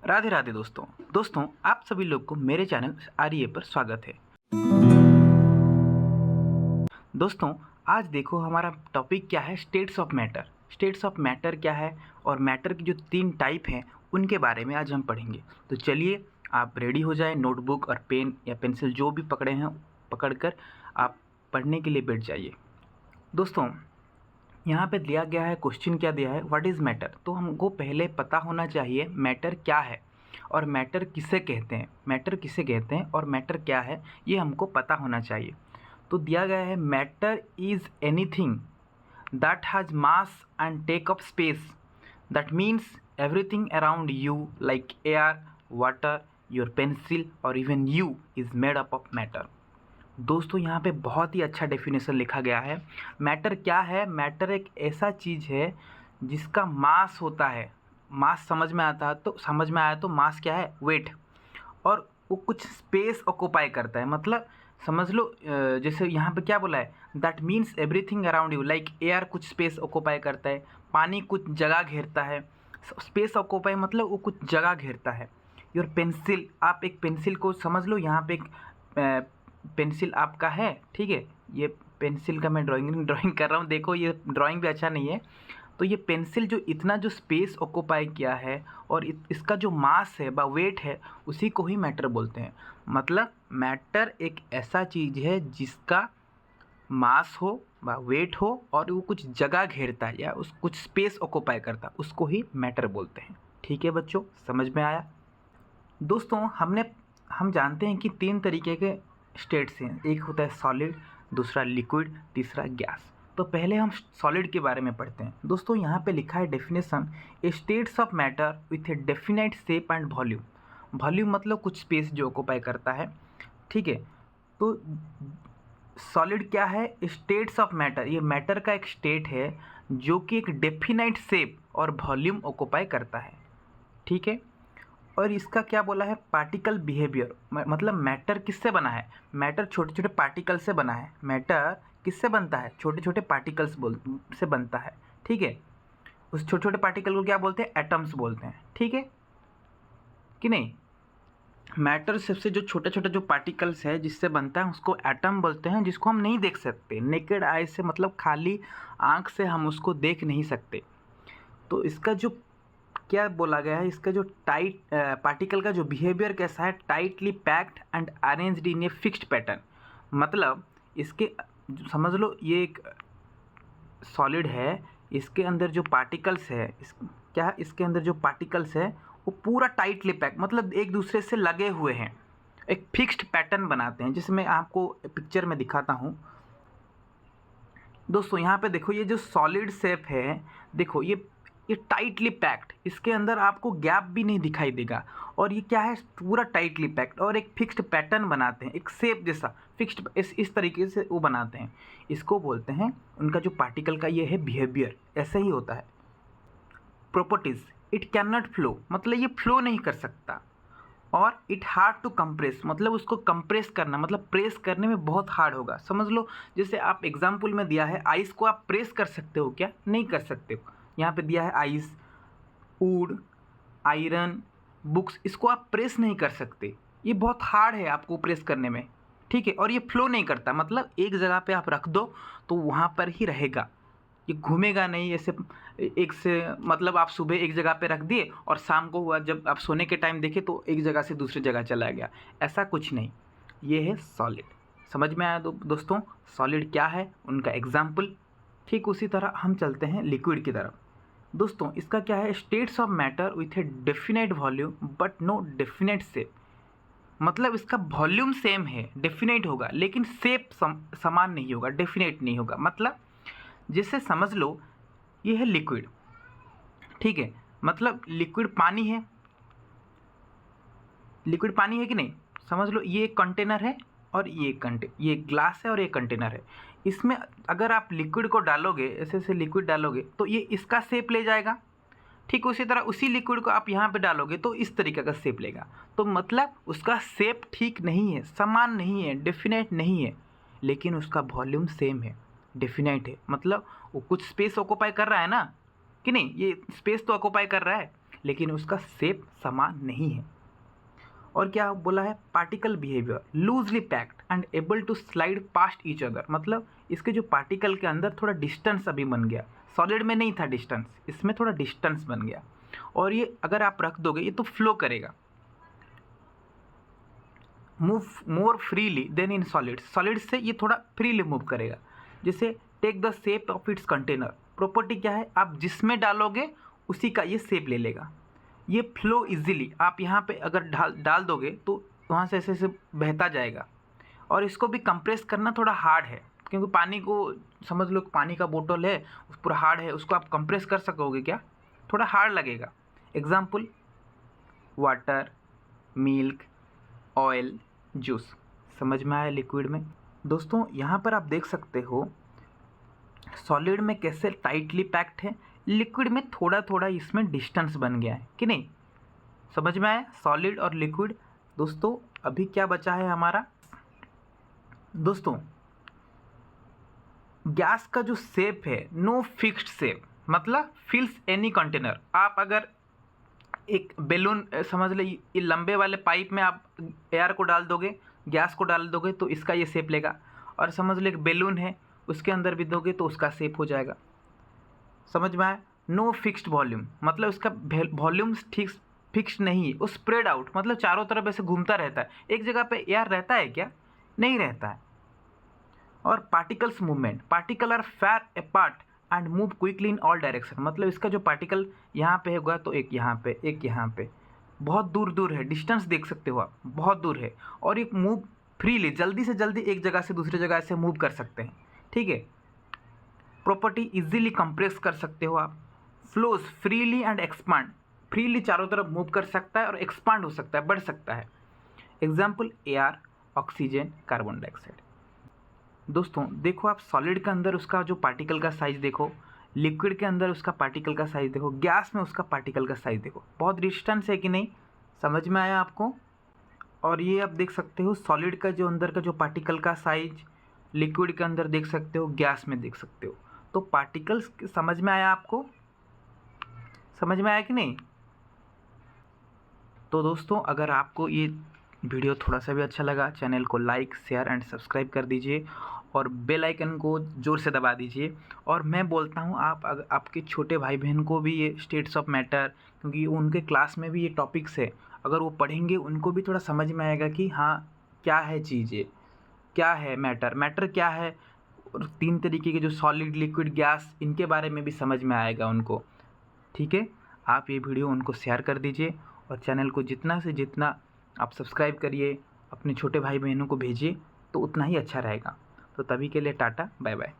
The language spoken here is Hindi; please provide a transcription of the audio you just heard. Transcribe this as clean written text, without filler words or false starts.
राधे राधे दोस्तों आप सभी लोग को मेरे चैनल आर्ये पर स्वागत है। दोस्तों आज देखो हमारा टॉपिक क्या है, states of matter. States of matter क्या है और मैटर की जो 3 टाइप हैं उनके बारे में आज हम पढ़ेंगे। तो चलिए आप रेडी हो जाए, नोटबुक और पेन या पेंसिल जो भी पकड़े हैं पकड़कर आप पढ़ने के लिए बैठ जाइए। दोस्तों यहाँ पे दिया गया है, क्वेश्चन क्या दिया है, व्हाट इज़ मैटर। तो हमको पहले पता होना चाहिए मैटर क्या है और मैटर किसे कहते हैं, मैटर किसे कहते हैं और मैटर क्या है, ये हमको पता होना चाहिए। तो दिया गया है matter is anything that has mass and take up space, that means everything around you like air, water, your pencil और even you is made up of matter. दोस्तों यहाँ पे बहुत ही अच्छा डेफिनेशन लिखा गया है। मैटर क्या है, मैटर एक ऐसा चीज़ है जिसका मास होता है। मास समझ में आया तो मास क्या है, वेट, और वो कुछ स्पेस ऑक्यूपाई करता है। मतलब समझ लो जैसे यहाँ पे क्या बोला है, that means everything around you like air कुछ स्पेस ऑक्यूपाई करता है, पानी कुछ जगह घेरता है। स्पेस ऑक्यूपाई मतलब वो कुछ जगह घेरता है। योर पेंसिल, आप एक पेंसिल को समझ लो, यहाँ पे एक पेंसिल आपका है, ठीक है। ये पेंसिल का मैं ड्राइंग कर रहा हूँ, देखो ये ड्राइंग भी अच्छा नहीं है। तो ये पेंसिल जो इतना जो स्पेस ऑक्यूपाई किया है और इसका जो मास है व वेट है, उसी को ही मैटर बोलते हैं। मतलब मैटर एक ऐसा चीज़ है जिसका मास हो व वेट हो और वो कुछ जगह घेरता है या उस कुछ स्पेस ऑक्यूपाई करता है, उसको ही मैटर बोलते हैं। ठीक है बच्चों, समझ में आया। दोस्तों हम जानते हैं कि 3 तरीके के स्टेट्स हैं, एक होता है सॉलिड, दूसरा लिक्विड, तीसरा गैस। तो पहले हम सॉलिड के बारे में पढ़ते हैं। दोस्तों यहाँ पे लिखा है definition, A states of matter with A definite shape and volume. Volume मतलब कुछ स्पेस जो ऑक्यूपाई करता है, ठीक है। तो सॉलिड क्या है, स्टेट्स ऑफ मैटर, ये मैटर का एक स्टेट है जो कि एक डेफिनाइट शेप और वॉल्यूम ऑक्यूपाई करता है, ठीक है। और इसका क्या बोला है, पार्टिकल बिहेवियर, मतलब मैटर किससे बना है, मैटर छोटे छोटे पार्टिकल से बना है। मैटर किससे बनता है, छोटे छोटे पार्टिकल्स से बनता है, ठीक है। उस छोटे छोटे पार्टिकल को क्या बोलते हैं, एटम्स बोलते हैं, ठीक है कि नहीं। मैटर सबसे जो छोटा छोटा जो पार्टिकल्स है जिससे बनता है उसको एटम बोलते हैं, जिसको हम नहीं देख सकते नेकेड आई से, मतलब खाली आँख से हम उसको देख नहीं सकते। तो इसका जो क्या बोला गया है, इसका जो पार्टिकल का जो बिहेवियर कैसा है, tightly packed and arranged in a fixed pattern. मतलब इसके समझ लो ये एक सॉलिड है, इसके अंदर जो पार्टिकल्स है इसके अंदर जो पार्टिकल्स है वो पूरा टाइटली पैक, मतलब एक दूसरे से लगे हुए हैं, एक फिक्स्ड पैटर्न बनाते हैं, जिसमें आपको पिक्चर में दिखाता हूँ। दोस्तों यहाँ पे देखो, ये जो सॉलिड शेप है, देखो ये टाइटली पैक्ड, इसके अंदर आपको गैप भी नहीं दिखाई देगा, और ये क्या है, पूरा टाइटली पैक्ड, और एक फिक्स्ड पैटर्न बनाते हैं, एक शेप जैसा फिक्स्ड इस तरीके से वो बनाते हैं। इसको बोलते हैं, उनका जो पार्टिकल का ये है बिहेवियर, ऐसे ही होता है। Properties, it can not flow, मतलब ये फ्लो नहीं कर सकता। और इट हार्ड टू कंप्रेस, मतलब उसको कंप्रेस करना, मतलब प्रेस करने में बहुत हार्ड होगा। समझ लो जैसे आप एग्जाम्पल में दिया है, आइस को आप प्रेस कर सकते हो क्या, नहीं कर सकते हो। यहाँ पे दिया है आइस, वुड, आयरन, बुक्स, इसको आप प्रेस नहीं कर सकते, ये बहुत हार्ड है आपको प्रेस करने में, ठीक है। और ये फ्लो नहीं करता, मतलब एक जगह पे आप रख दो तो वहाँ पर ही रहेगा, ये घूमेगा नहीं ऐसे एक से, मतलब आप सुबह एक जगह पे रख दिए और शाम को हुआ जब आप सोने के टाइम देखे तो एक जगह से दूसरी जगह चला गया, ऐसा कुछ नहीं। ये है सॉलिड। समझ में आया दोस्तों सॉलिड क्या है, उनका एग्जाम्पल। ठीक उसी तरह हम चलते हैं लिक्विड की तरफ। दोस्तों इसका क्या है, states of matter with a definite volume but no definite shape. मतलब इसका वॉल्यूम सेम है, डेफिनेट होगा, लेकिन शेप समान नहीं होगा, डेफिनेट नहीं होगा। मतलब जैसे समझ लो ये है लिक्विड, ठीक है, मतलब लिक्विड पानी है, लिक्विड पानी है कि नहीं। समझ लो ये एक कंटेनर है और ये ग्लास है और ये कंटेनर है। इसमें अगर आप लिक्विड को डालोगे, ऐसे ऐसे लिक्विड डालोगे तो ये इसका शेप ले जाएगा। ठीक उसी तरह उसी लिक्विड को आप यहाँ पे डालोगे तो इस तरीके का शेप लेगा। तो मतलब उसका शेप ठीक नहीं है, समान नहीं है, डेफिनेट नहीं है, लेकिन उसका वॉल्यूम सेम है, डेफिनेट है। मतलब वो कुछ स्पेस ऑक्यूपाई कर रहा है ना, कि नहीं, ये स्पेस तो ऑक्यूपाई कर रहा है, लेकिन उसका शेप समान नहीं है। और क्या बोला है, particle behaviour loosely packed and able to slide past each other, मतलब इसके जो पार्टिकल के अंदर थोड़ा डिस्टेंस अभी बन गया, सॉलिड में नहीं था डिस्टेंस, इसमें थोड़ा डिस्टेंस बन गया। और ये अगर आप रख दोगे ये तो फ्लो करेगा, move more freely than in solids, solids से ये थोड़ा फ्रीली मूव करेगा। जैसे take the shape of its container, property क्या है, आप जिसमें डालोगे उसी का ये शेप ले लेगा। ये फ्लो इजीली, आप यहाँ पे अगर डाल दोगे तो वहाँ से ऐसे ऐसे बहता जाएगा। और इसको भी कंप्रेस करना थोड़ा हार्ड है, क्योंकि पानी को समझ लो पानी का बोतल है पूरा हार्ड है, उसको आप कंप्रेस कर सकोगे क्या, थोड़ा हार्ड लगेगा। Example water, milk, oil, juice. समझ में आया लिक्विड में। दोस्तों यहाँ पर आप देख सकते हो सॉलिड में कैसे टाइटली पैक्ड है, लिक्विड में थोड़ा थोड़ा इसमें डिस्टेंस बन गया है कि नहीं, समझ में आया सॉलिड और लिक्विड। दोस्तों अभी क्या बचा है हमारा, दोस्तों गैस का जो शेप है नो फिक्स्ड शेप, मतलब फिल्स एनी कंटेनर। आप अगर एक बैलून समझ ले, ये लंबे वाले पाइप में आप एयर को डाल दोगे, गैस को डाल दोगे तो इसका ये शेप लेगा। और समझ लो एक बैलून है उसके अंदर भी दोगे तो उसका शेप हो जाएगा। समझ में आया। नो फिक्स्ड वॉल्यूम, मतलब उसका वॉल्यूम ठीक फिक्स्ड नहीं है, वो स्प्रेड आउट, मतलब चारों तरफ ऐसे घूमता रहता है। एक जगह पे एयर रहता है क्या, नहीं रहता है। और particles movement, particle are far apart and move quickly in all direction, मतलब इसका जो पार्टिकल यहाँ पे होगा तो एक यहाँ पे, एक यहाँ पे, बहुत दूर दूर है, डिस्टेंस देख सकते हो आप, बहुत दूर है। और एक मूव फ्रीली, जल्दी से जल्दी एक जगह से दूसरी जगह से मूव कर सकते हैं, ठीक है। प्रॉपर्टी इजीली कंप्रेस कर सकते हो आप। Flows freely and expand, freely चारों तरफ मूव कर सकता है और एक्सपांड हो सकता है, बढ़ सकता है। Example air, oxygen, carbon dioxide. दोस्तों देखो आप सॉलिड के अंदर उसका जो पार्टिकल का साइज देखो, लिक्विड के अंदर उसका पार्टिकल का साइज देखो, गैस में उसका पार्टिकल का साइज देखो, बहुत डिस्टेंस है कि नहीं, समझ में आया आपको। और ये आप देख सकते हो सॉलिड का जो अंदर का जो पार्टिकल का साइज लिक्विड के अंदर देख सकते हो, गैस में देख सकते हो। तो पार्टिकल्स समझ में आया आपको, समझ में आया कि नहीं। तो दोस्तों अगर आपको ये वीडियो थोड़ा सा भी अच्छा लगा, चैनल को लाइक, शेयर एंड सब्सक्राइब कर दीजिए और बेल आइकन को ज़ोर से दबा दीजिए। और मैं बोलता हूँ आप आपके छोटे भाई बहन को भी ये स्टेट्स ऑफ मैटर, क्योंकि उनके क्लास में भी ये टॉपिक्स है, अगर वो पढ़ेंगे उनको भी थोड़ा समझ में आएगा कि हाँ क्या है चीज़ें, क्या है मैटर, मैटर क्या है, और 3 तरीके के जो सॉलिड, लिक्विड, गैस, इनके बारे में भी समझ में आएगा उनको, ठीक है। आप ये वीडियो उनको शेयर कर दीजिए और चैनल को जितना से जितना आप सब्सक्राइब करिए, अपने छोटे भाई बहनों को भेजिए तो उतना ही अच्छा रहेगा। तो तभी के लिए टाटा, बाय बाय।